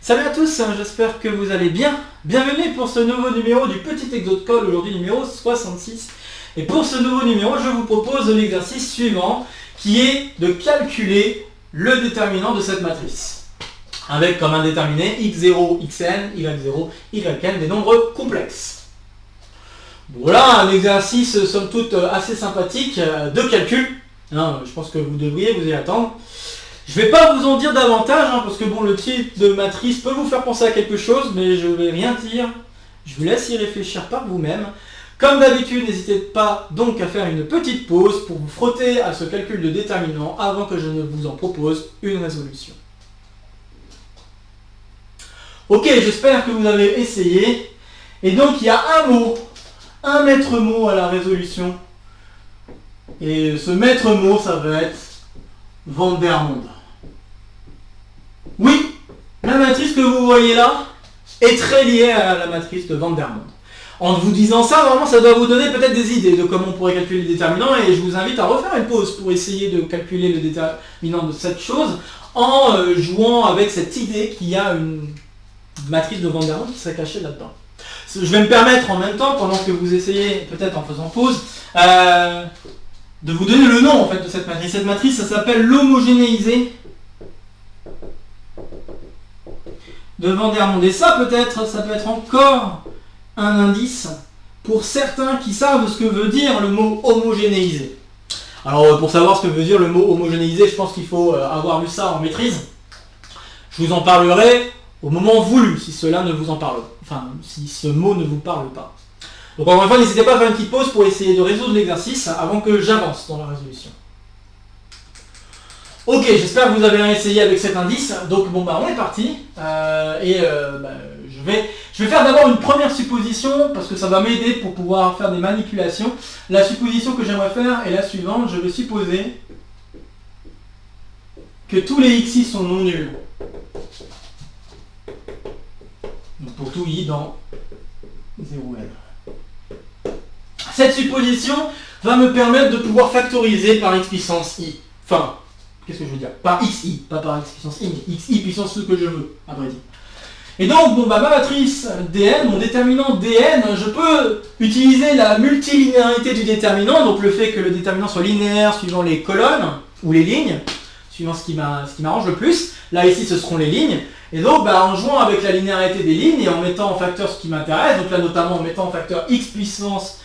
Salut à tous, j'espère que vous allez bien. Bienvenue pour ce nouveau numéro du petit exo de colle, aujourd'hui numéro 66. Et pour ce nouveau numéro, je vous propose l'exercice suivant, qui est de calculer le déterminant de cette matrice. Avec comme un déterminé x0, xn, y0, yn, des nombres complexes. Voilà un exercice somme toute assez sympathique de calcul. Je pense que vous devriez vous y attendre. Je ne vais pas vous en dire davantage, parce que bon, le type de matrice peut vous faire penser à quelque chose, mais je ne vais rien dire. Je vous laisse y réfléchir par vous-même. Comme d'habitude, n'hésitez pas donc à faire une petite pause pour vous frotter à ce calcul de déterminant avant que je ne vous en propose une résolution. Ok, j'espère que vous avez essayé. Et donc, il y a un mot, un maître mot à la résolution. Et ce maître mot, ça va être Vandermonde. Oui, la matrice que vous voyez là est très liée à la matrice de Vandermonde. En vous disant ça, vraiment, ça doit vous donner peut-être des idées de comment on pourrait calculer le déterminant, et je vous invite à refaire une pause pour essayer de calculer le déterminant de cette chose en jouant avec cette idée qu'il y a une matrice de Vandermonde qui serait cachée là-dedans. Je vais me permettre en même temps, pendant que vous essayez, peut-être en faisant pause, de vous donner le nom en fait de cette matrice. Cette matrice, ça s'appelle l'homogénéisé de Vandermonde. Et ça peut-être encore un indice pour certains qui savent ce que veut dire le mot homogénéisé. Alors pour savoir ce que veut dire le mot homogénéisé, je pense qu'il faut avoir lu ça en maîtrise. Je vous en parlerai au moment voulu, si cela ne vous en parle, si ce mot ne vous parle pas. Donc encore une fois, n'hésitez pas à faire une petite pause pour essayer de résoudre l'exercice avant que j'avance dans la résolution. Ok, j'espère que vous avez essayé avec cet indice. Donc on est parti. Je vais faire d'abord une première supposition parce que ça va m'aider pour pouvoir faire des manipulations. La supposition que j'aimerais faire est la suivante. Je vais supposer que tous les xi sont non nuls. Donc pour tout i dans 0n. Cette supposition va me permettre de pouvoir factoriser par x puissance i. Qu'est-ce que je veux dire? Par xi, pas par x puissance i, mais xi puissance ce que je veux, à vrai dire. Et donc, ma matrice dn, mon déterminant dn, je peux utiliser la multilinéarité du déterminant, donc le fait que le déterminant soit linéaire suivant les colonnes, ou les lignes, suivant ce qui m'arrange le plus. Là, ici, ce seront les lignes. Et donc, en jouant avec la linéarité des lignes et en mettant en facteur ce qui m'intéresse, donc là, notamment en mettant en facteur xi puissance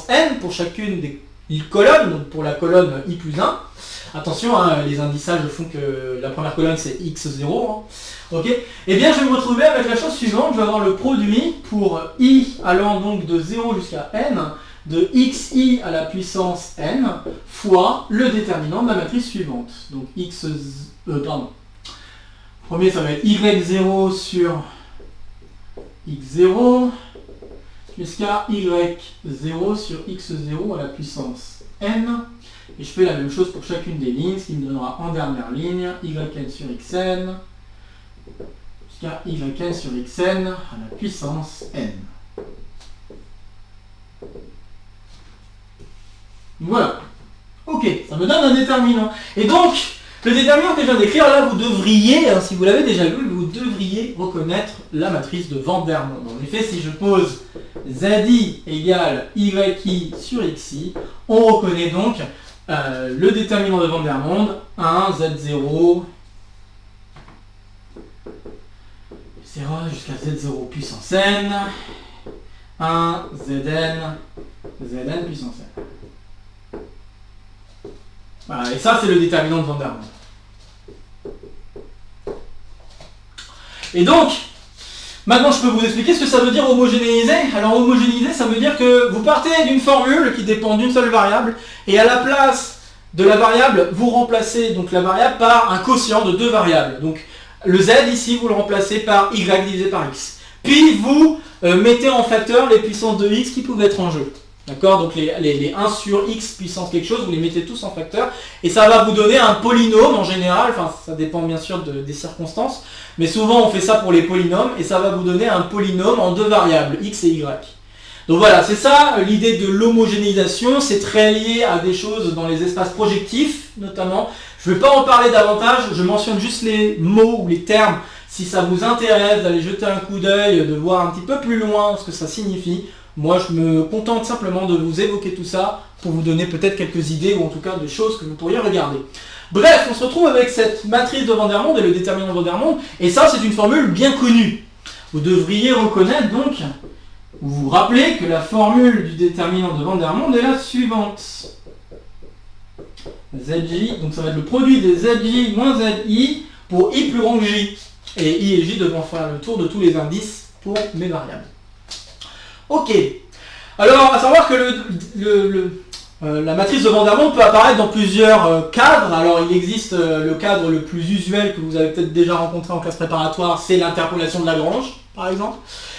n pour chacune des colonnes, donc pour la colonne i plus 1. Attention, les indicages font que la première colonne c'est x0. Ok. Et bien, je vais me retrouver avec la chose suivante. Je vais avoir le produit pour i allant donc de 0 jusqu'à n de xi à la puissance n fois le déterminant de la matrice suivante. Donc premier, ça va être y0 sur x0 jusqu'à y0 sur x0 à la puissance n. Et je fais la même chose pour chacune des lignes, ce qui me donnera en dernière ligne yn sur xn jusqu'à yn sur xn à la puissance n. Voilà. Ok, ça me donne un déterminant. Et donc, le déterminant que je viens d'écrire, là, vous devriez, si vous l'avez déjà vu, vous devriez reconnaître la matrice de Vandermonde. En effet, si je pose zi égale yi sur xi, on reconnaît donc le déterminant de Vandermonde, 1, z0, 0 jusqu'à z0 puissance n, 1, zn puissance n. Voilà, et ça c'est le déterminant de Vandermonde. Et donc, maintenant je peux vous expliquer ce que ça veut dire homogénéiser. Alors homogénéiser, ça veut dire que vous partez d'une formule qui dépend d'une seule variable, et à la place de la variable, vous remplacez donc la variable par un quotient de deux variables. Donc le z ici, vous le remplacez par y divisé par x. Puis vous mettez en facteur les puissances de x qui peuvent être en jeu. D'accord? Donc les 1 sur x puissance quelque chose, vous les mettez tous en facteur, et ça va vous donner un polynôme en général, ça dépend bien sûr des circonstances, mais souvent on fait ça pour les polynômes, et ça va vous donner un polynôme en deux variables, x et y. Donc voilà, c'est ça l'idée de l'homogénéisation, c'est très lié à des choses dans les espaces projectifs notamment. Je ne vais pas en parler davantage, je mentionne juste les mots ou les termes Si ça vous intéresse d'aller jeter un coup d'œil, de voir un petit peu plus loin ce que ça signifie, moi je me contente simplement de vous évoquer tout ça pour vous donner peut-être quelques idées ou en tout cas des choses que vous pourriez regarder. Bref, on se retrouve avec cette matrice de Vandermonde et le déterminant de Vandermonde, et ça c'est une formule bien connue. Vous devriez reconnaître donc, vous vous rappelez que la formule du déterminant de Vandermonde est la suivante. Zj, donc ça va être le produit des Zj moins Zi pour I plus grand que J. Et I et J devront faire le tour de tous les indices pour mes variables. Ok. Alors, à savoir que la matrice de Vandermonde peut apparaître dans plusieurs cadres. Alors, il existe le cadre le plus usuel que vous avez peut-être déjà rencontré en classe préparatoire, c'est l'interpolation de Lagrange, par exemple.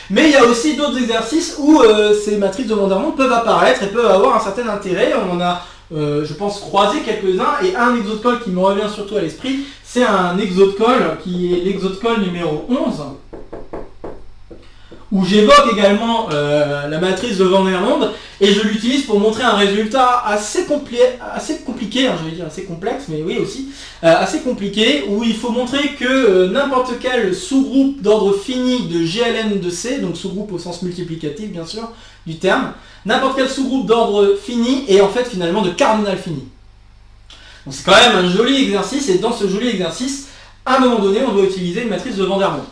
Mais il y a aussi d'autres exercices où ces matrices de Vandermonde peuvent apparaître et peuvent avoir un certain intérêt. On en a, je pense, croisé quelques-uns. Et un exode-col qui me revient surtout à l'esprit, c'est un exode-col qui est l'exode-col numéro 11. Où j'évoque également la matrice de Vandermonde et je l'utilise pour montrer un résultat assez compliqué, hein, j'allais dire assez complexe, mais oui aussi, assez compliqué, où il faut montrer que n'importe quel sous-groupe d'ordre fini de GLN de C, donc sous-groupe au sens multiplicatif bien sûr du terme, n'importe quel sous-groupe d'ordre fini est en fait finalement de cardinal fini. Donc c'est quand même un joli exercice, et dans ce joli exercice, à un moment donné, on doit utiliser une matrice de Vandermonde.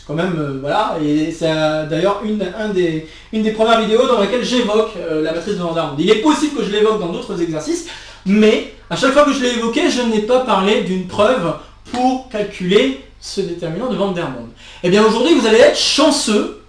Quand même, voilà, et c'est d'ailleurs une des premières vidéos dans laquelle j'évoque la matrice de Vandermonde. Il est possible que je l'évoque dans d'autres exercices, mais à chaque fois que je l'ai évoqué, je n'ai pas parlé d'une preuve pour calculer ce déterminant de Vandermonde. Et bien aujourd'hui, vous allez être chanceux,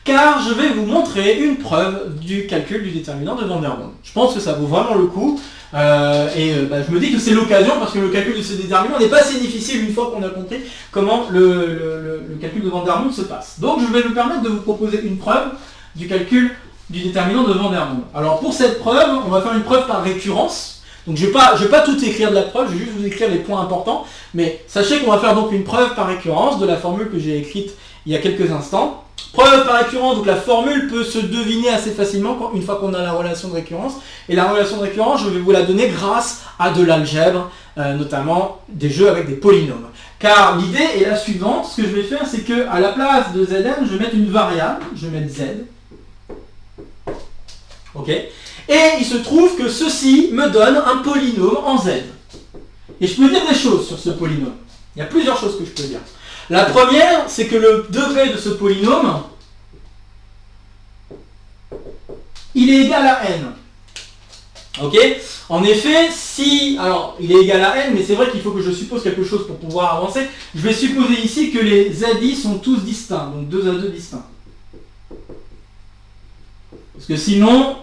car je vais vous montrer une preuve du calcul du déterminant de Vandermonde. Je pense que ça vaut vraiment le coup. Je me dis que c'est l'occasion parce que le calcul de ce déterminant n'est pas assez difficile une fois qu'on a compris comment le calcul de Vandermonde se passe. Donc je vais me permettre de vous proposer une preuve du calcul du déterminant de Vandermonde. Alors pour cette preuve, on va faire une preuve par récurrence. Donc je vais pas tout écrire de la preuve, je vais juste vous écrire les points importants. Mais sachez qu'on va faire donc une preuve par récurrence de la formule que j'ai écrite il y a quelques instants. Preuve par récurrence, donc la formule peut se deviner assez facilement une fois qu'on a la relation de récurrence. Et la relation de récurrence, je vais vous la donner grâce à de l'algèbre, notamment des jeux avec des polynômes. Car l'idée est la suivante, ce que je vais faire, c'est que à la place de Zn, je vais mettre une variable, je vais mettre Z. Ok. Et il se trouve que ceci me donne un polynôme en Z. Et je peux dire des choses sur ce polynôme. Il y a plusieurs choses que je peux dire. La première, c'est que le degré de ce polynôme, il est égal à n. Ok. En effet, si... Alors, il est égal à n, mais c'est vrai qu'il faut que je suppose quelque chose pour pouvoir avancer. Je vais supposer ici que les ZI sont tous distincts, donc 2 à 2 distincts. Parce que sinon,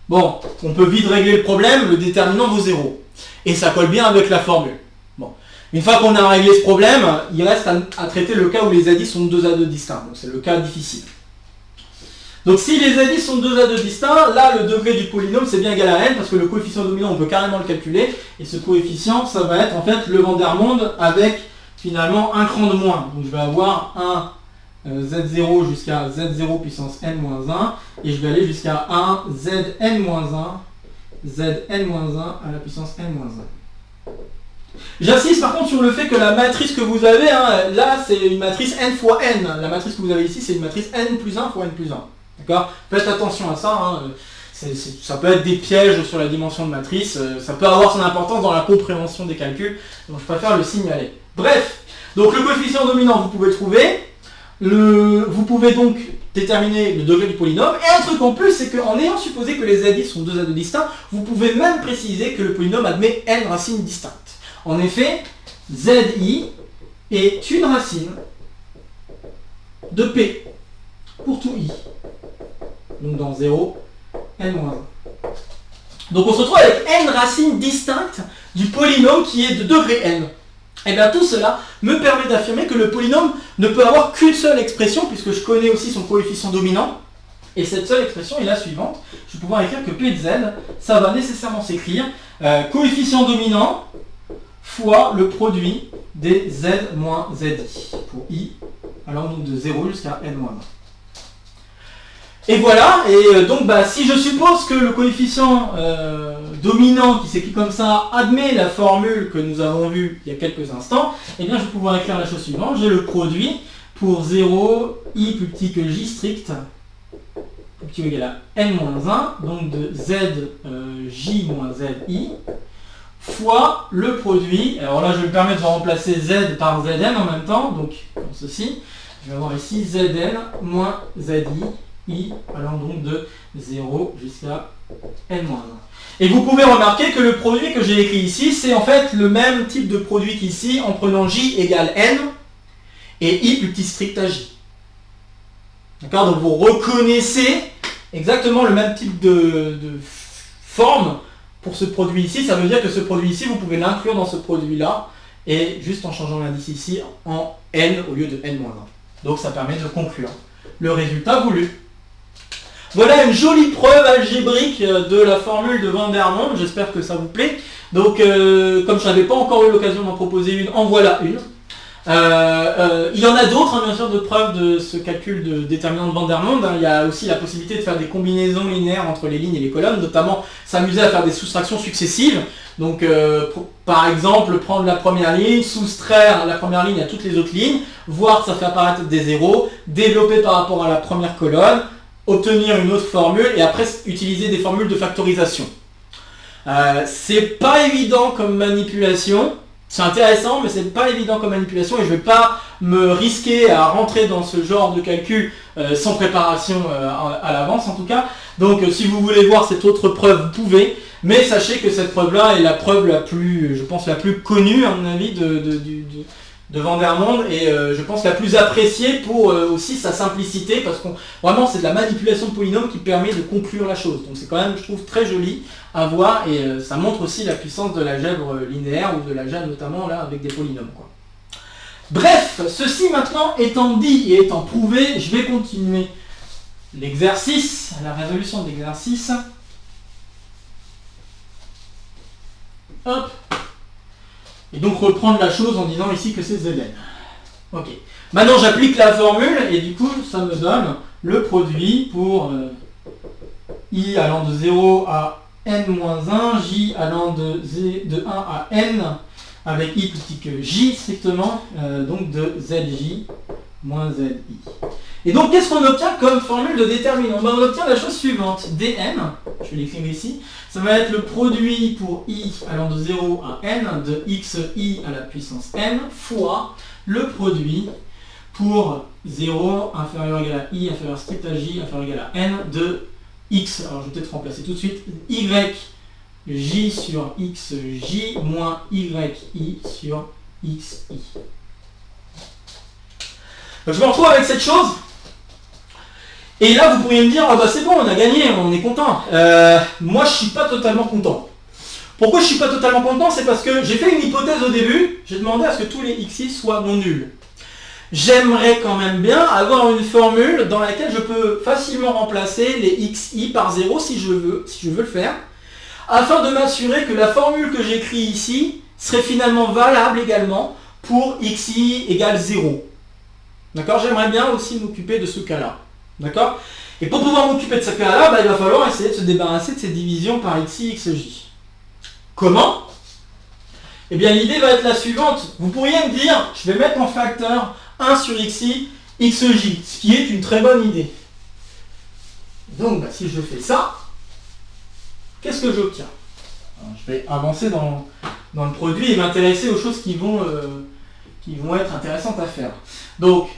bon, on peut vite régler le problème, le déterminant vaut 0. Et ça colle bien avec la formule. Bon. Une fois qu'on a réglé ce problème, il reste à traiter le cas où les ZI sont 2 à 2 distincts. Donc c'est le cas difficile. Donc si les ZI sont 2 à 2 distincts, là le degré du polynôme c'est bien égal à n, parce que le coefficient dominant on peut carrément le calculer, et ce coefficient ça va être en fait le Vandermonde avec finalement un cran de moins. Donc je vais avoir un Z0 jusqu'à Z0 puissance n-1, et je vais aller jusqu'à 1 Zn-1, Zn-1 à la puissance n-1. J'insiste par contre sur le fait que la matrice que vous avez, là c'est une matrice n fois n. La matrice que vous avez ici c'est une matrice n plus 1 fois n plus 1. D'accord ? Faites attention à ça. Ça peut être des pièges sur la dimension de matrice. Ça peut avoir son importance dans la compréhension des calculs. Donc je préfère le signaler. Bref, donc le coefficient dominant vous pouvez le trouver. Vous pouvez donc déterminer le degré du polynôme. Et un truc en plus, c'est qu'en ayant supposé que les ZI sont 2 à 2 distincts, vous pouvez même préciser que le polynôme admet n racines distinctes. En effet, Zi est une racine de P pour tout I. Donc dans 0, n-1. Donc on se retrouve avec n racines distinctes du polynôme qui est de degré n. Et bien tout cela me permet d'affirmer que le polynôme ne peut avoir qu'une seule expression, puisque je connais aussi son coefficient dominant. Et cette seule expression est la suivante. Je vais pouvoir écrire que P de Z, ça va nécessairement s'écrire coefficient dominant fois le produit des Z moins ZI pour I, allant donc de 0 jusqu'à n-1. Et voilà, et donc si je suppose que le coefficient dominant qui s'écrit comme ça admet la formule que nous avons vue il y a quelques instants, eh bien je vais pouvoir écrire la chose suivante. J'ai le produit pour 0, i plus petit que j strict, plus petit ou égal à n-1, donc de z j moins zi, fois le produit, alors là je vais me permettre de remplacer z par zn en même temps, donc comme ceci, je vais avoir ici zn moins zi, i allant donc de 0 jusqu'à n-1. Et vous pouvez remarquer que le produit que j'ai écrit ici, c'est en fait le même type de produit qu'ici, en prenant j égale n et i plus petit strict à j. D'accord? Donc vous reconnaissez exactement le même type de forme pour ce produit ici. Ça veut dire que ce produit ici, vous pouvez l'inclure dans ce produit-là, et juste en changeant l'indice ici en n au lieu de n-1. Donc ça permet de conclure le résultat voulu. Voilà une jolie preuve algébrique de la formule de Van der Monde, j'espère que ça vous plaît. Donc comme je n'avais pas encore eu l'occasion d'en proposer une, en voilà une. Il y en a d'autres, bien sûr, de preuves de ce calcul de déterminant de Van der Monde. Il y a aussi la possibilité de faire des combinaisons linéaires entre les lignes et les colonnes, notamment s'amuser à faire des soustractions successives. Donc par exemple, prendre la première ligne, soustraire la première ligne à toutes les autres lignes, voir ça fait apparaître des zéros, développer par rapport à la première colonne, obtenir une autre formule et après utiliser des formules de factorisation. C'est pas évident comme manipulation, c'est intéressant mais c'est pas évident comme manipulation et je vais pas me risquer à rentrer dans ce genre de calcul sans préparation à l'avance en tout cas. Donc si vous voulez voir cette autre preuve, vous pouvez, mais sachez que cette preuve là est la preuve la plus, je pense, la plus connue à mon avis de Van der Monde et je pense la plus appréciée pour aussi sa simplicité parce que vraiment c'est de la manipulation de polynômes qui permet de conclure la chose. Donc c'est quand même, je trouve, très joli à voir et ça montre aussi la puissance de l'algèbre linéaire ou de l'algèbre notamment là avec des polynômes, quoi. Bref, ceci maintenant étant dit et étant prouvé, je vais continuer l'exercice, la résolution de l'exercice. Hop. Et donc reprendre la chose en disant ici que c'est Zn. Ok. Maintenant j'applique la formule et du coup ça me donne le produit pour i allant de 0 à n-1, j allant de 1 à n avec i plus petit que j strictement, donc de zj moins zi. Et donc qu'est-ce qu'on obtient comme formule de déterminant? On obtient la chose suivante, dn, je vais l'écrire ici, ça va être le produit pour i allant de 0 à n de xi à la puissance n fois le produit pour 0 inférieur ou égal à i inférieur strict à j inférieur ou égal à n de x, alors je vais peut-être remplacer tout de suite, yj sur xj moins yi sur xi. Donc je me retrouve avec cette chose. Et là, vous pourriez me dire, ah bah c'est bon, on a gagné, on est content. Moi, je suis pas totalement content. Pourquoi je suis pas totalement content? C'est parce que j'ai fait une hypothèse au début, j'ai demandé à ce que tous les xi soient non nuls. J'aimerais quand même bien avoir une formule dans laquelle je peux facilement remplacer les xi par 0 si je veux le faire, afin de m'assurer que la formule que j'écris ici serait finalement valable également pour xi égale 0. D'accord? J'aimerais bien aussi m'occuper de ce cas-là. D'accord? Et pour pouvoir m'occuper de ce cas-là, il va falloir essayer de se débarrasser de ces divisions par xi, xj. Comment? Eh bien, l'idée va être la suivante. Vous pourriez me dire, je vais mettre en facteur 1 sur xi, xj, ce qui est une très bonne idée. Donc, si je fais ça, qu'est-ce que j'obtiens? Je vais avancer dans le produit et m'intéresser aux choses qui vont être intéressantes à faire. Donc,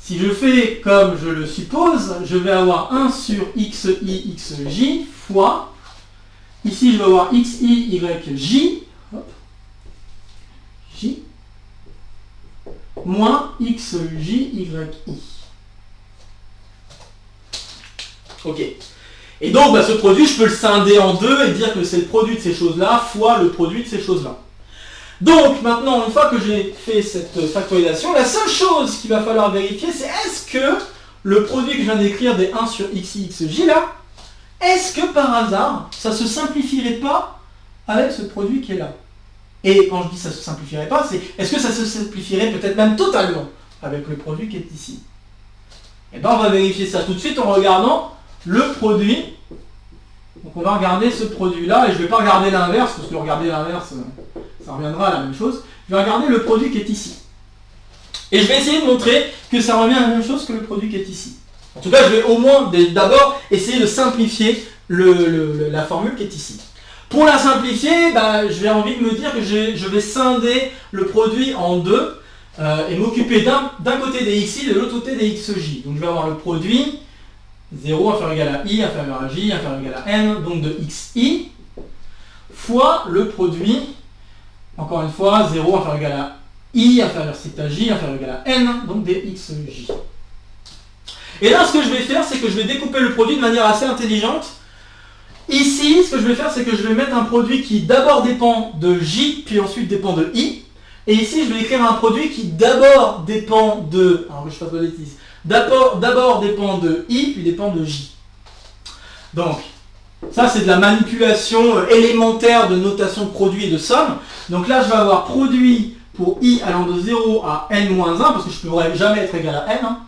si je fais comme je le suppose, je vais avoir 1 sur xi, xj fois, ici je vais avoir xi, yj, hop, j, moins xj, yi. Ok. Et donc ce produit, je peux le scinder en deux et dire que c'est le produit de ces choses-là fois le produit de ces choses-là. Donc maintenant, une fois que j'ai fait cette factorisation, la seule chose qu'il va falloir vérifier, c'est est-ce que le produit que je viens d'écrire des 1 sur xi, xj là, est-ce que par hasard, ça se simplifierait pas avec ce produit qui est là? Et quand je dis ça se simplifierait pas, c'est est-ce que ça se simplifierait peut-être même totalement avec le produit qui est ici? Et ben on va vérifier ça tout de suite en regardant le produit. Donc on va regarder ce produit-là, et je ne vais pas regarder l'inverse, parce que regarder l'inverse, ça reviendra à la même chose. Je vais regarder le produit qui est ici. Et je vais essayer de montrer que ça revient à la même chose que le produit qui est ici. En tout cas, je vais au moins d'abord essayer de simplifier la formule qui est ici. Pour la simplifier, bah, j'ai envie de me dire que je vais scinder le produit en deux et m'occuper d'un côté des xi et de l'autre côté des xj. Donc je vais avoir le produit 0 inférieur égal à i inférieur à j inférieur égal à n, donc de xi, fois le produit, encore une fois, 0 inférieur égal à i inférieur strict à j inférieur égal à n, donc des xj. Et là, ce que je vais faire, c'est que je vais découper le produit de manière assez intelligente. Ici, ce que je vais faire, c'est que je vais mettre un produit qui d'abord dépend de j, puis ensuite dépend de i. Et ici, je vais écrire un produit qui d'abord dépend de... Alors que je fasse pas de bêtises. D'abord dépend de i, puis dépend de j. Donc, ça c'est de la manipulation élémentaire de notation de produit et de somme. Donc là, je vais avoir produit pour i allant de 0 à n-1, parce que je ne pourrais jamais être égal à n. Hein.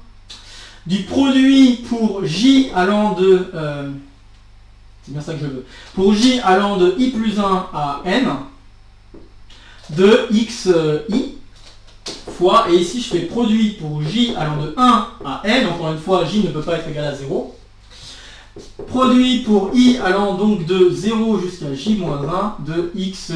Du produit pour j allant de... c'est bien ça que je veux. Pour j allant de i plus 1 à n, de xi, fois, et ici je fais produit pour j allant de 1 à n, encore une fois j ne peut pas être égal à 0. Produit pour i allant donc de 0 jusqu'à j-1 de xj.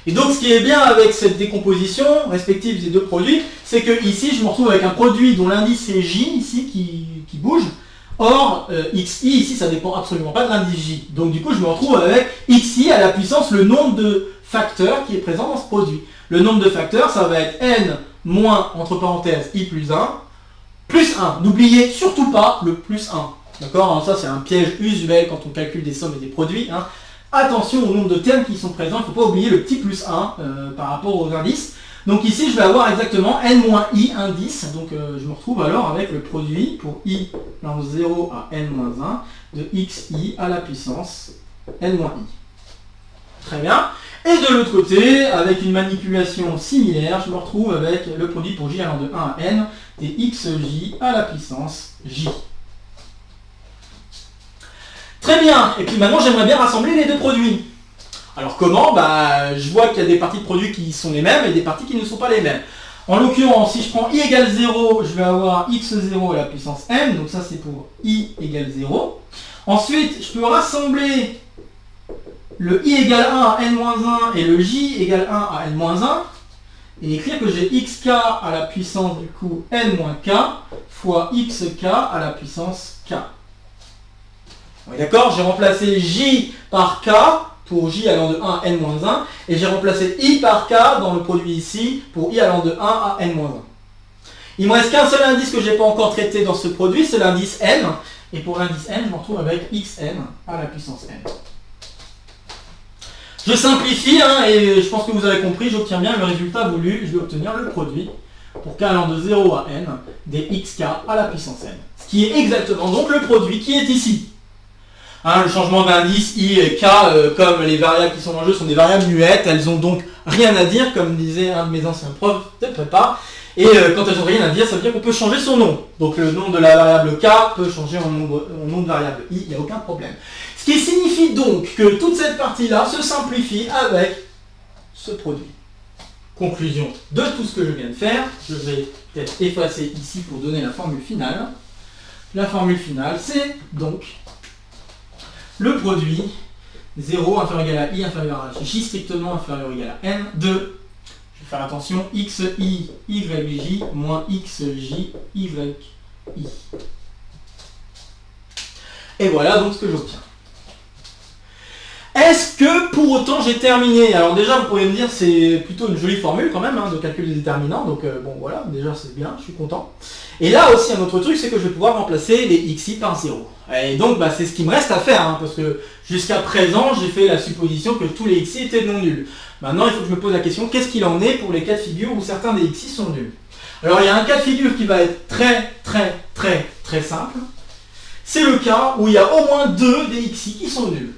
Et donc ce qui est bien avec cette décomposition respective des deux produits, c'est que ici je me retrouve avec un produit dont l'indice est j, ici qui bouge. Or, xi, ici, ça dépend absolument pas de l'indice j. Donc du coup, je me retrouve avec xi à la puissance le nombre de facteurs qui est présent dans ce produit. Le nombre de facteurs, ça va être n moins, entre parenthèses, i plus 1, plus 1. N'oubliez surtout pas le plus 1. D'accord? Ça, c'est un piège usuel quand on calcule des sommes et des produits. Hein. Attention au nombre de termes qui sont présents. Il ne faut pas oublier le petit plus 1 par rapport aux indices. Donc ici, je vais avoir exactement n-i indice. Donc je me retrouve alors avec le produit pour i allant de 0 à n-1 de xi à la puissance n-i. Très bien. Et de l'autre côté, avec une manipulation similaire, je me retrouve avec le produit pour j allant de 1 à n des xj à la puissance j. Très bien. Et puis maintenant, j'aimerais bien rassembler les deux produits. Alors comment? Bah, je vois qu'il y a des parties de produits qui sont les mêmes et des parties qui ne sont pas les mêmes. En l'occurrence, si je prends i égale 0, je vais avoir x0 à la puissance n, donc ça c'est pour i égale 0. Ensuite, je peux rassembler le i égale 1 à n-1 et le j égale 1 à n-1 et écrire que j'ai xk à la puissance du coup n-k fois xk à la puissance k. D'accord? J'ai remplacé j par k pour j allant de 1 à n-1 et j'ai remplacé i par k dans le produit ici pour i allant de 1 à n-1. Il me reste qu'un seul indice que je n'ai pas encore traité dans ce produit, c'est l'indice n. Et pour l'indice n, je me retrouve avec xn à la puissance n. Je simplifie hein, et je pense que vous avez compris, j'obtiens bien le résultat voulu. Je vais obtenir le produit pour k allant de 0 à n des xk à la puissance n. Ce qui est exactement donc le produit qui est ici. Hein, le changement d'indice i et k, comme les variables qui sont en jeu sont des variables muettes, elles ont donc rien à dire, comme disait un de mes anciens profs de prépa. Et quand elles n'ont rien à dire, ça veut dire qu'on peut changer son nom. Donc le nom de la variable k peut changer en nom de variable i, il n'y a aucun problème. Ce qui signifie donc que toute cette partie-là se simplifie avec ce produit. Conclusion de tout ce que je viens de faire, je vais peut-être effacer ici pour donner la formule finale. La formule finale, c'est donc le produit 0 inférieur égal à i inférieur à j strictement inférieur égal à n de, je vais faire attention, xi yj moins xj yi. Et voilà donc ce que j'obtiens. Est-ce que pour autant j'ai terminé? Alors déjà vous pourriez me dire c'est plutôt une jolie formule quand même hein, de calcul des déterminants, donc bon voilà, déjà c'est bien, je suis content. Et là aussi un autre truc c'est que je vais pouvoir remplacer les xi par 0. Et donc bah, c'est ce qui me reste à faire, hein, parce que jusqu'à présent j'ai fait la supposition que tous les xi étaient non nuls. Maintenant il faut que je me pose la question, qu'est-ce qu'il en est pour les cas de figure où certains des xi sont nuls? Alors il y a un cas de figure qui va être très simple. C'est le cas où il y a au moins 2 des xi qui sont nuls.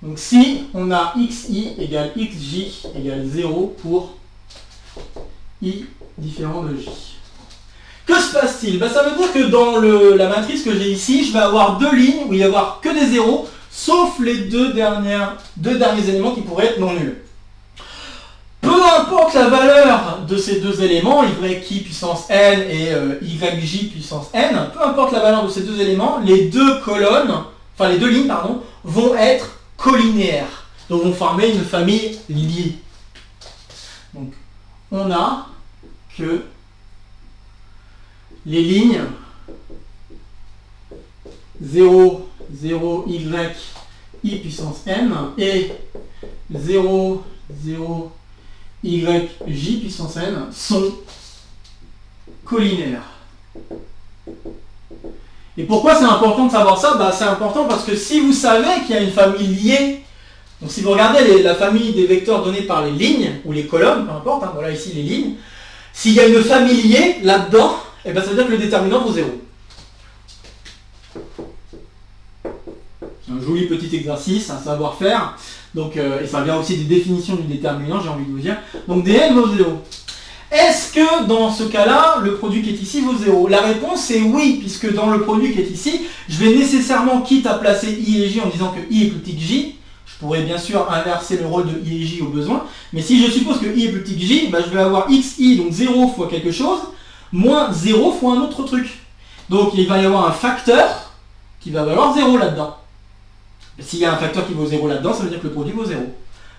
Donc si on a xi égale xj égale 0 pour i différent de j. Que se passe-t-il? Ça veut dire que dans la matrice que j'ai ici, je vais avoir deux lignes où il va y avoir que des zéros, sauf les deux derniers éléments qui pourraient être non nuls. Peu importe la valeur de ces deux éléments, yi puissance n et yj puissance n, peu importe la valeur de ces deux éléments, les deux lignes, vont être collinéaires. Donc vont former une famille liée. Donc on a que les lignes 0, 0, y, i puissance n et 0, 0, y, j puissance n sont collinaires. Et pourquoi c'est important de savoir ça? C'est important parce que si vous savez qu'il y a une famille liée, donc si vous regardez la famille des vecteurs donnés par les lignes, ou les colonnes, peu importe, voilà ici les lignes, s'il y a une famille liée là-dedans, ça veut dire que le déterminant vaut 0. C'est un joli petit exercice, un savoir-faire, donc, et ça vient aussi des définitions du déterminant, j'ai envie de vous dire. Donc dn vaut 0. Est-ce que dans ce cas-là, le produit qui est ici vaut 0? La réponse est oui, puisque dans le produit qui est ici, je vais nécessairement, quitte à placer i et j en disant que i est plus petit que j, je pourrais bien sûr inverser le rôle de i et j au besoin, mais si je suppose que i est plus petit que j, je vais avoir xi, donc 0 fois quelque chose, moins 0 fois un autre truc. Donc il va y avoir un facteur qui va valoir 0 là-dedans. S'il y a un facteur qui vaut 0 là-dedans, ça veut dire que le produit vaut 0.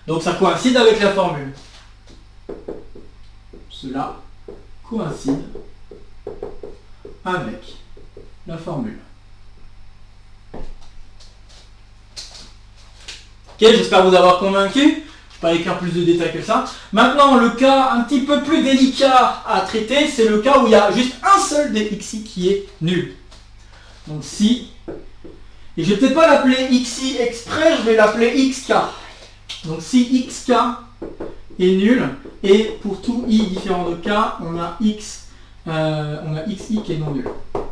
Donc ça coïncide avec la formule. Cela coïncide avec la formule. Ok, j'espère vous avoir convaincu. Je ne vais pas écrire plus de détails que ça. Maintenant, le cas un petit peu plus délicat à traiter, c'est le cas où il y a juste un seul des xi qui est nul. Donc si, et je ne vais peut-être pas l'appeler xi exprès, je vais l'appeler xk. Donc si xk est nul, et pour tout i différent de k, on a xi qui est non nul. Donc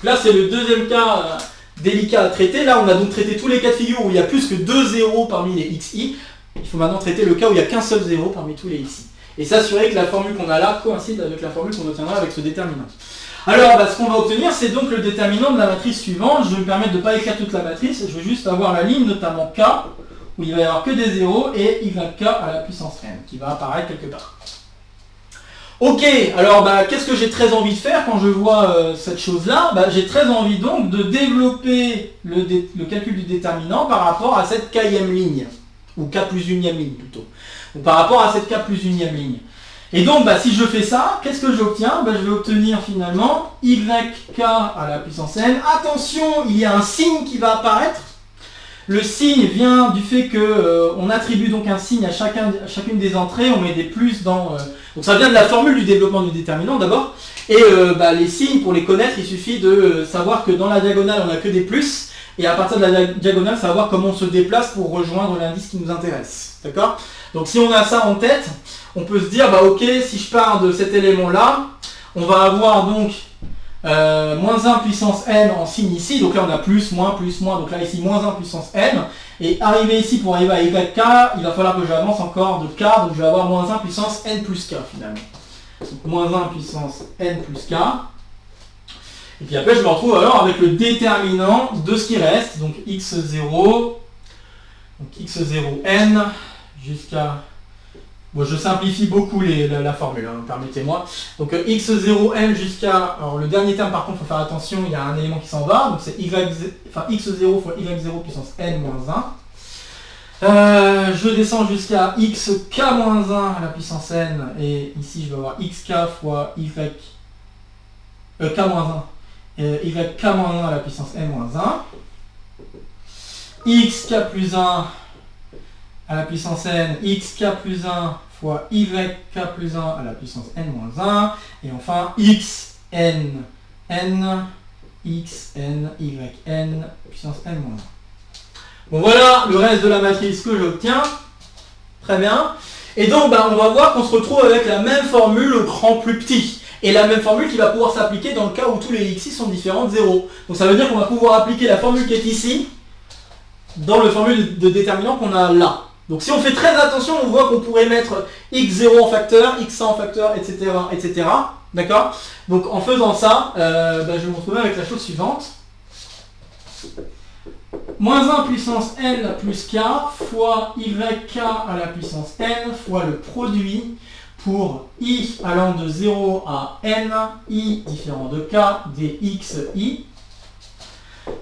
là, c'est le deuxième cas délicat à traiter. Là, on a donc traité tous les cas de figure où il y a plus que 2 zéros parmi les xi. Il faut maintenant traiter le cas où il n'y a qu'un seul zéro parmi tous les xi. Et s'assurer que la formule qu'on a là coïncide avec la formule qu'on obtiendra avec ce déterminant. Alors, ce qu'on va obtenir, c'est donc le déterminant de la matrice suivante. Je vais me permettre de ne pas écrire toute la matrice. Je vais juste avoir la ligne, notamment k, où il va y avoir que des zéros, et yk à la puissance n, qui va apparaître quelque part. Ok, alors qu'est-ce que j'ai très envie de faire quand je vois cette chose-là? J'ai très envie donc de développer le calcul du déterminant par rapport à cette kème ligne, ou k plus unième ligne plutôt. Donc par rapport à cette k plus unième ligne. Et donc si je fais ça, qu'est-ce que j'obtiens? Je vais obtenir finalement yk à la puissance n. Attention, il y a un signe qui va apparaître. Le signe vient du fait que on attribue donc un signe à chacune des entrées, on met des plus dans... donc ça vient de la formule du développement du déterminant d'abord. Et les signes, pour les connaître, il suffit de savoir que dans la diagonale, on n'a que des plus. Et à partir de la diagonale, savoir comment on se déplace pour rejoindre l'indice qui nous intéresse. D'accord? Donc si on a ça en tête, on peut se dire, ok, si je pars de cet élément-là, on va avoir donc... moins 1 puissance n en signe ici, donc là on a plus, moins, donc là ici moins 1 puissance n, et arriver ici pour arriver à yk, il va falloir que j'avance encore de k, donc je vais avoir moins 1 puissance n plus k finalement. Donc moins 1 puissance n plus k, et puis après je me retrouve alors avec le déterminant de ce qui reste, donc x0, donc x0n jusqu'à... Bon, je simplifie beaucoup la formule, permettez-moi. Donc x0n jusqu'à... Alors le dernier terme par contre, il faut faire attention, il y a un élément qui s'en va. Donc c'est x0 fois y0 puissance n moins 1. Je descends jusqu'à xk moins 1 à la puissance n. Et ici je vais avoir xk fois y... k moins 1. Yk moins 1 à la puissance n moins 1. xk plus 1 à la puissance n, xk plus 1 fois yk plus 1 à la puissance n moins 1, et enfin xn, xn, yn, puissance n moins 1. Bon voilà le reste de la matrice que j'obtiens. Très bien. Et donc on va voir qu'on se retrouve avec la même formule au grand plus petit. Et la même formule qui va pouvoir s'appliquer dans le cas où tous les xi sont différents de 0. Donc ça veut dire qu'on va pouvoir appliquer la formule qui est ici dans le formule de déterminant qu'on a là. Donc si on fait très attention, on voit qu'on pourrait mettre x0 en facteur, x1 en facteur, etc. etc. D'accord? Donc en faisant ça, je vais me retrouver avec la chose suivante. Moins 1 puissance n plus k fois yk à la puissance n fois le produit pour i allant de 0 à n, i différent de k, dxi,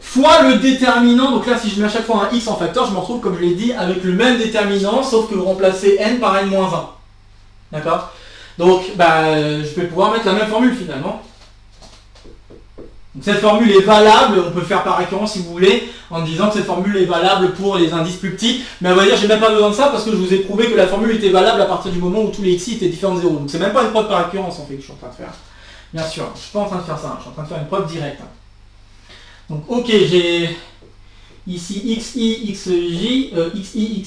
fois le déterminant. Donc là, si je mets à chaque fois un x en facteur, je me retrouve, comme je l'ai dit, avec le même déterminant, sauf que remplacer n par n-1. D'accord? Donc, je vais pouvoir mettre la même formule finalement. Donc, cette formule est valable, on peut le faire par récurrence si vous voulez, en disant que cette formule est valable pour les indices plus petits. Mais on va dire, j'ai même pas besoin de ça parce que je vous ai prouvé que la formule était valable à partir du moment où tous les xi étaient différents de 0. Donc c'est même pas une preuve par récurrence en fait que je suis en train de faire. Bien sûr, je suis pas en train de faire ça, je suis en train de faire une preuve directe. Donc ok, j'ai ici xi, xj, xi,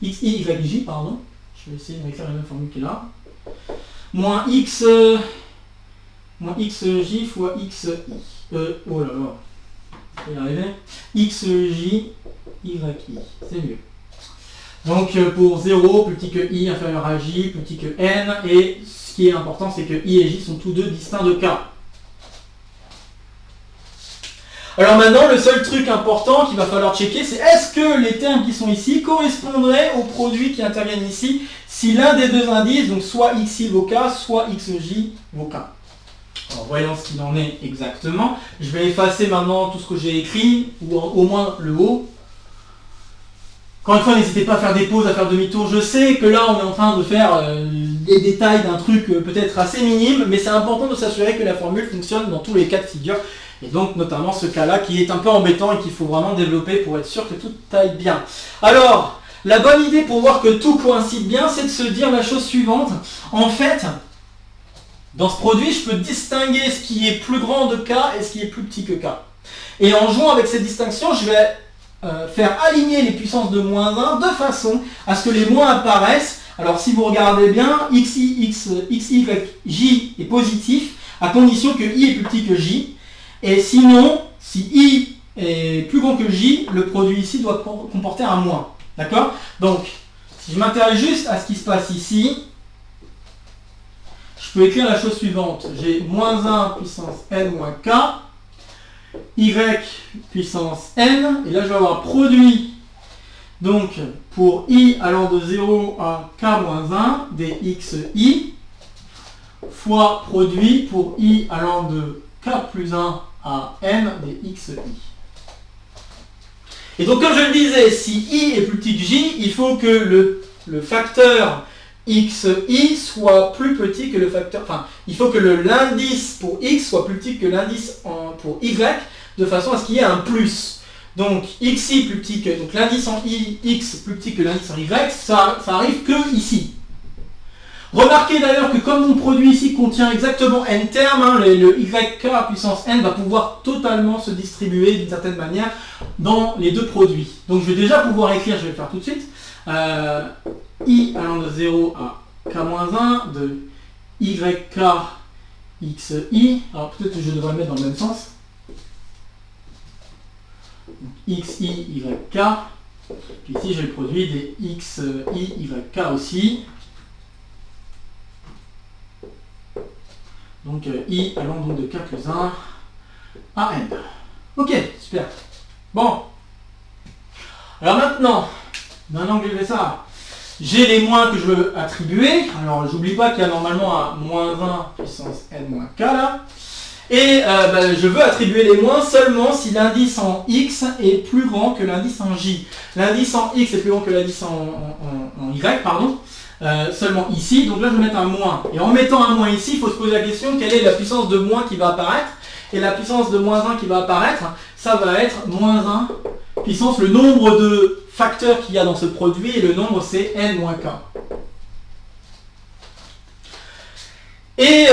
yj, pardon. Je vais essayer de réécrire la même formule qui est là. Moins xj fois xi. Oh là là, je vais y arriver. xj, yi, c'est mieux. Donc pour 0, plus petit que i inférieur à j, plus petit que n, et ce qui est important, c'est que i et j sont tous deux distincts de k. Alors maintenant, le seul truc important qu'il va falloir checker, c'est est-ce que les termes qui sont ici correspondraient aux produits qui interviennent ici, si l'un des deux indices, donc soit xi vaut k, soit xj vaut k. Alors voyons ce qu'il en est exactement. Je vais effacer maintenant tout ce que j'ai écrit, ou au moins le haut. Encore une fois, n'hésitez pas à faire des pauses, à faire demi-tour. Je sais que là, on est en train de faire les détails d'un truc peut-être assez minime, mais c'est important de s'assurer que la formule fonctionne dans tous les cas de figure. Et donc notamment ce cas-là qui est un peu embêtant et qu'il faut vraiment développer pour être sûr que tout aille bien. Alors, la bonne idée pour voir que tout coïncide bien, c'est de se dire la chose suivante. En fait, dans ce produit, je peux distinguer ce qui est plus grand de k et ce qui est plus petit que k. Et en jouant avec cette distinction, je vais faire aligner les puissances de moins 1 de façon à ce que les moins apparaissent. Alors si vous regardez bien, xi, y, j est positif à condition que i est plus petit que j. Et sinon, si i est plus grand que j, le produit ici doit comporter un moins. D'accord? Donc, si je m'intéresse juste à ce qui se passe ici, je peux écrire la chose suivante. J'ai moins 1 puissance n moins k, y puissance n, et là je vais avoir produit, donc pour i allant de 0 à k moins 1, dxi, fois produit pour i allant de k plus 1 à n dxi. Et donc comme je le disais, si i est plus petit que j, il faut que le facteur xi soit plus petit que le facteur... Enfin, il faut que l'indice pour x soit plus petit que l'indice pour y, de façon à ce qu'il y ait un plus. Donc xi plus petit que... Donc l'indice en x plus petit que l'indice en y, ça arrive que ici. Remarquez d'ailleurs que comme mon produit ici contient exactement n termes, le yk puissance n va pouvoir totalement se distribuer d'une certaine manière dans les deux produits. Donc je vais déjà pouvoir écrire, je vais le faire tout de suite, i allant de 0 à k-1 de yk xi, alors peut-être que je devrais le mettre dans le même sens, xi yk, puis ici j'ai le produit des xi yk aussi. Donc i allant donc de k plus 1 à n. Ok, super. Bon. Alors maintenant que j'ai fait ça, j'ai les moins que je veux attribuer. Alors j'oublie pas qu'il y a normalement un moins 1 puissance n moins k là. Et je veux attribuer les moins seulement si l'indice en x est plus grand que l'indice en j. L'indice en x est plus grand que l'indice en y, pardon. Seulement ici, donc là je vais mettre un moins. Et en mettant un moins ici, il faut se poser la question quelle est la puissance de moins qui va apparaître. Et la puissance de moins 1 qui va apparaître, ça va être moins 1 puissance le nombre de facteurs qu'il y a dans ce produit, et le nombre c'est n moins k. Et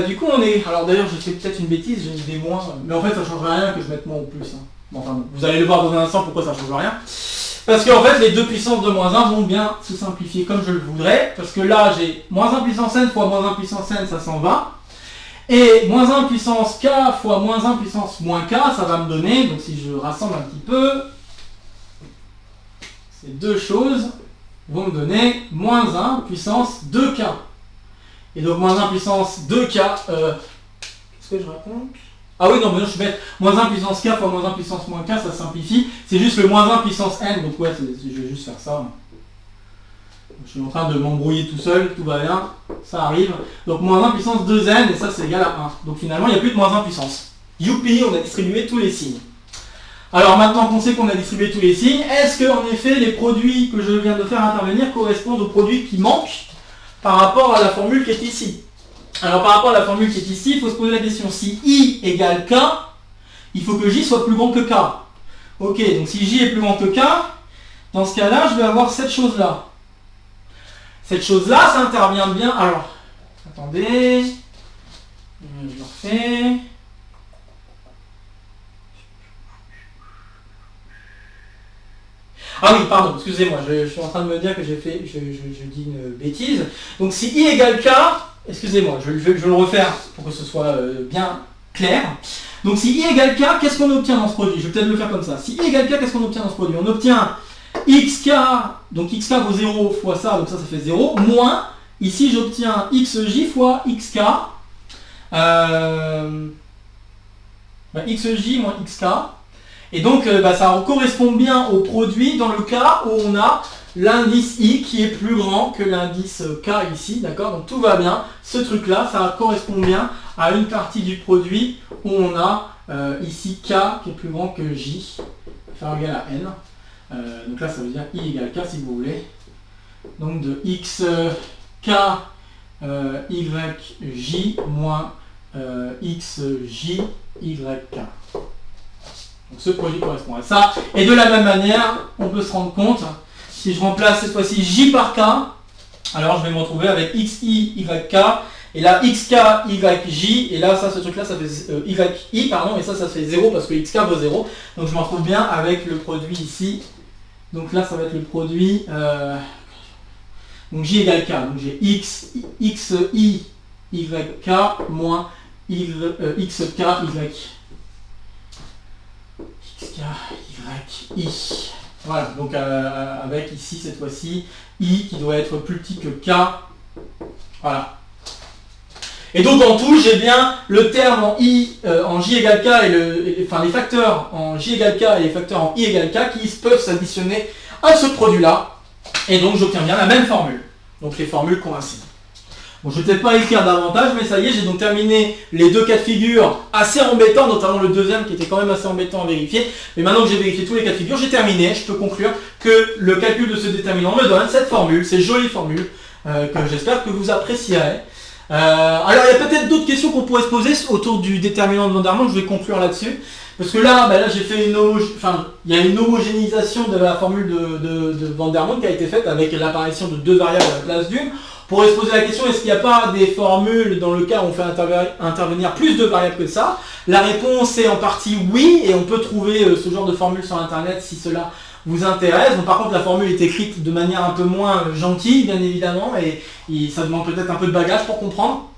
du coup on est... Alors d'ailleurs je fais peut-être une bêtise, j'ai mis des moins, mais en fait ça ne change rien que je mette moins ou plus. Bon, enfin, vous allez le voir dans un instant pourquoi ça ne change rien. Parce qu'en fait, les deux puissances de moins 1 vont bien se simplifier comme je le voudrais. Parce que là, j'ai moins 1 puissance n fois moins 1 puissance n, ça s'en va. Et moins 1 puissance k fois moins 1 puissance moins k, ça va me donner, donc si je rassemble un petit peu, ces deux choses vont me donner moins 1 puissance 2k. Et donc moins 1 puissance 2k, qu'est-ce que je raconte? Ah oui, non, mais non, je suis bête. Moins 1 puissance k fois moins 1 puissance moins k, ça simplifie. C'est juste le moins 1 puissance n, donc ouais, je vais juste faire ça. Je suis en train de m'embrouiller tout seul, tout va bien, ça arrive. Donc moins 1 puissance 2n, et ça c'est égal à 1. Donc finalement, il n'y a plus de moins 1 puissance. Youpi, on a distribué tous les signes. Alors maintenant qu'on sait qu'on a distribué tous les signes, est-ce que en effet les produits que je viens de faire intervenir correspondent aux produits qui manquent par rapport à la formule qui est ici? Alors par rapport à la formule qui est ici, il faut se poser la question, si I égale K, il faut que J soit plus grand que K. Ok, donc si J est plus grand que K, dans ce cas-là, je vais avoir cette chose-là. Cette chose-là, ça intervient bien. Alors, attendez, je le refais. Ah oui, pardon, excusez-moi, je suis en train de me dire que j'ai fait, je dis une bêtise. Donc si I égale K, excusez-moi, je vais le refaire pour que ce soit bien clair. Donc si I égale K, qu'est-ce qu'on obtient dans ce produit? Je vais peut-être le faire comme ça. Si I égale K, qu'est-ce qu'on obtient dans ce produit? On obtient XK, donc XK vaut 0 fois ça, donc ça fait 0, moins, ici j'obtiens XJ fois XK, XJ moins XK. Et donc ça correspond bien au produit dans le cas où on a l'indice I qui est plus grand que l'indice K ici, d'accord? Donc tout va bien, ce truc là, ça correspond bien à une partie du produit où on a ici K qui est plus grand que J, faire égal à N. Donc là ça veut dire I égale K si vous voulez. Donc de X K YJ moins XJ YK. Donc ce produit correspond à ça. Et de la même manière, on peut se rendre compte, si je remplace cette fois-ci J par K, alors je vais me retrouver avec XI YK, et là XK YJ, et là ça, ce truc-là, ça fait YI, pardon, et ça fait 0 parce que XK vaut 0. Donc je me retrouve bien avec le produit ici. Donc là, ça va être le produit, donc J égale K, donc j'ai XI YK moins XK Y. XK, I. Voilà, donc avec ici cette fois-ci I qui doit être plus petit que K. Voilà. Et donc en tout, j'ai bien le terme en I, en J égale K, enfin les facteurs en J égale K et les facteurs en I égale K qui peuvent s'additionner à ce produit-là. Et donc j'obtiens bien la même formule. Donc les formules coïncident. Bon, je ne vais peut-être pas écrire davantage, mais ça y est, j'ai donc terminé les deux cas de figure assez embêtants, notamment le deuxième qui était quand même assez embêtant à vérifier. Mais maintenant que j'ai vérifié tous les cas de figure, j'ai terminé. Je peux conclure que le calcul de ce déterminant me donne cette formule, ces jolies formules, que j'espère que vous apprécierez. Alors il y a peut-être d'autres questions qu'on pourrait se poser autour du déterminant de Vandermonde, je vais conclure là-dessus. Parce que là, j'ai fait il y a une homogénéisation de la formule de Vandermonde qui a été faite avec l'apparition de deux variables à la place d'une. On pourrait se poser la question, est-ce qu'il n'y a pas des formules dans le cas où on fait intervenir plus de variables que ça? La réponse est en partie oui, et on peut trouver ce genre de formule sur internet si cela vous intéresse. Bon, par contre, la formule est écrite de manière un peu moins gentille, bien évidemment, et ça demande peut-être un peu de bagage pour comprendre.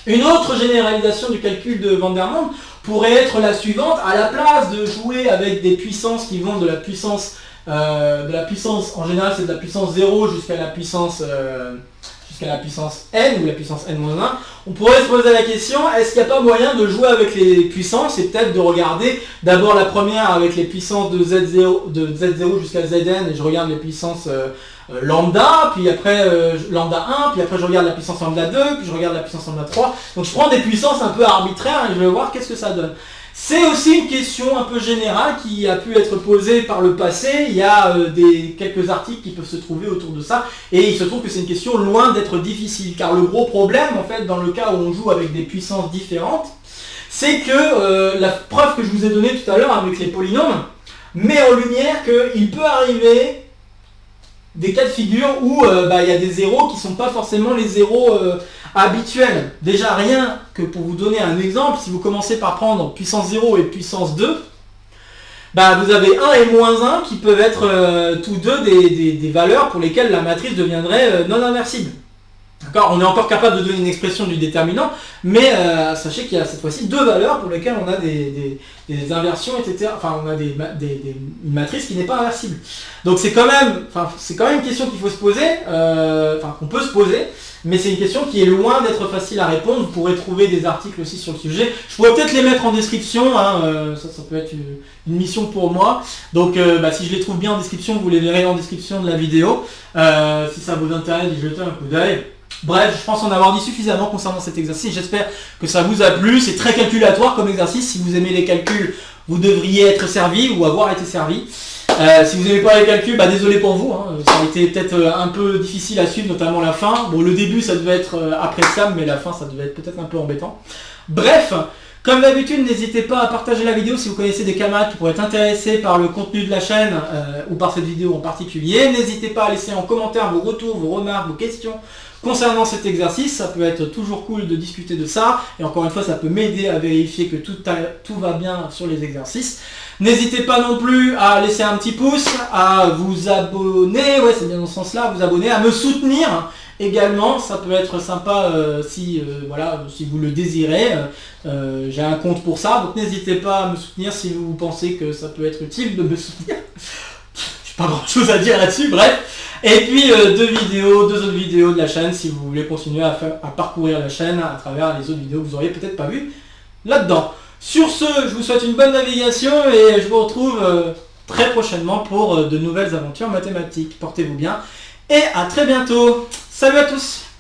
Une autre généralisation du calcul de Vandermonde pourrait être la suivante. À la place de jouer avec des puissances qui vont de la puissance, en général c'est de la puissance 0 jusqu'à la puissance n ou la puissance n-1, on pourrait se poser la question, est-ce qu'il n'y a pas moyen de jouer avec les puissances et peut-être de regarder d'abord la première avec les puissances de Z0 jusqu'à Zn, et je regarde les puissances lambda, puis après lambda 1, puis après je regarde la puissance lambda 2, puis je regarde la puissance lambda 3. Donc je prends des puissances un peu arbitraires et je vais voir qu'est-ce que ça donne. C'est aussi une question un peu générale qui a pu être posée par le passé. Il y a quelques articles qui peuvent se trouver autour de ça. Et il se trouve que c'est une question loin d'être difficile. Car le gros problème, en fait, dans le cas où on joue avec des puissances différentes, c'est que la preuve que je vous ai donnée tout à l'heure avec les polynômes met en lumière qu'il peut arriver des cas de figure où il y a des zéros qui ne sont pas forcément les zéros habituels. Déjà rien que pour vous donner un exemple, si vous commencez par prendre puissance 0 et puissance 2, vous avez 1 et moins 1 qui peuvent être tous deux des valeurs pour lesquelles la matrice deviendrait non inversible. D'accord, on est encore capable de donner une expression du déterminant, mais sachez qu'il y a cette fois-ci deux valeurs pour lesquelles on a des inversions, etc. Enfin, on a une matrice qui n'est pas inversible. Donc c'est quand même une question qu'il faut se poser, qu'on peut se poser, mais c'est une question qui est loin d'être facile à répondre. Vous pourrez trouver des articles aussi sur le sujet. Je pourrais peut-être les mettre en description, ça peut être une mission pour moi. Donc si je les trouve bien en description, vous les verrez en description de la vidéo. Si ça vous intéresse, jetez un coup d'œil. Bref, je pense en avoir dit suffisamment concernant cet exercice. J'espère que ça vous a plu. C'est très calculatoire comme exercice. Si vous aimez les calculs, vous devriez être servi ou avoir été servi. Si vous n'aimez pas les calculs, désolé pour vous. Ça a été peut-être un peu difficile à suivre, notamment la fin. Bon, le début, ça devait être appréciable, mais la fin, ça devait être peut-être un peu embêtant. Bref, comme d'habitude, n'hésitez pas à partager la vidéo si vous connaissez des camarades qui pourraient être intéressés par le contenu de la chaîne ou par cette vidéo en particulier. N'hésitez pas à laisser en commentaire vos retours, vos remarques, vos questions concernant cet exercice. Ça peut être toujours cool de discuter de ça. Et encore une fois, ça peut m'aider à vérifier que tout va bien sur les exercices. N'hésitez pas non plus à laisser un petit pouce, à vous abonner, ouais c'est bien dans ce sens-là, à vous abonner, à me soutenir également. Ça peut être sympa si vous le désirez. J'ai un compte pour ça, donc n'hésitez pas à me soutenir si vous pensez que ça peut être utile de me soutenir. J'ai pas grand chose à dire là-dessus, bref. Et puis deux autres vidéos de la chaîne si vous voulez continuer à parcourir la chaîne à travers les autres vidéos que vous auriez peut-être pas vues là-dedans. Sur ce, je vous souhaite une bonne navigation et je vous retrouve très prochainement pour de nouvelles aventures mathématiques. Portez-vous bien et à très bientôt. Salut à tous!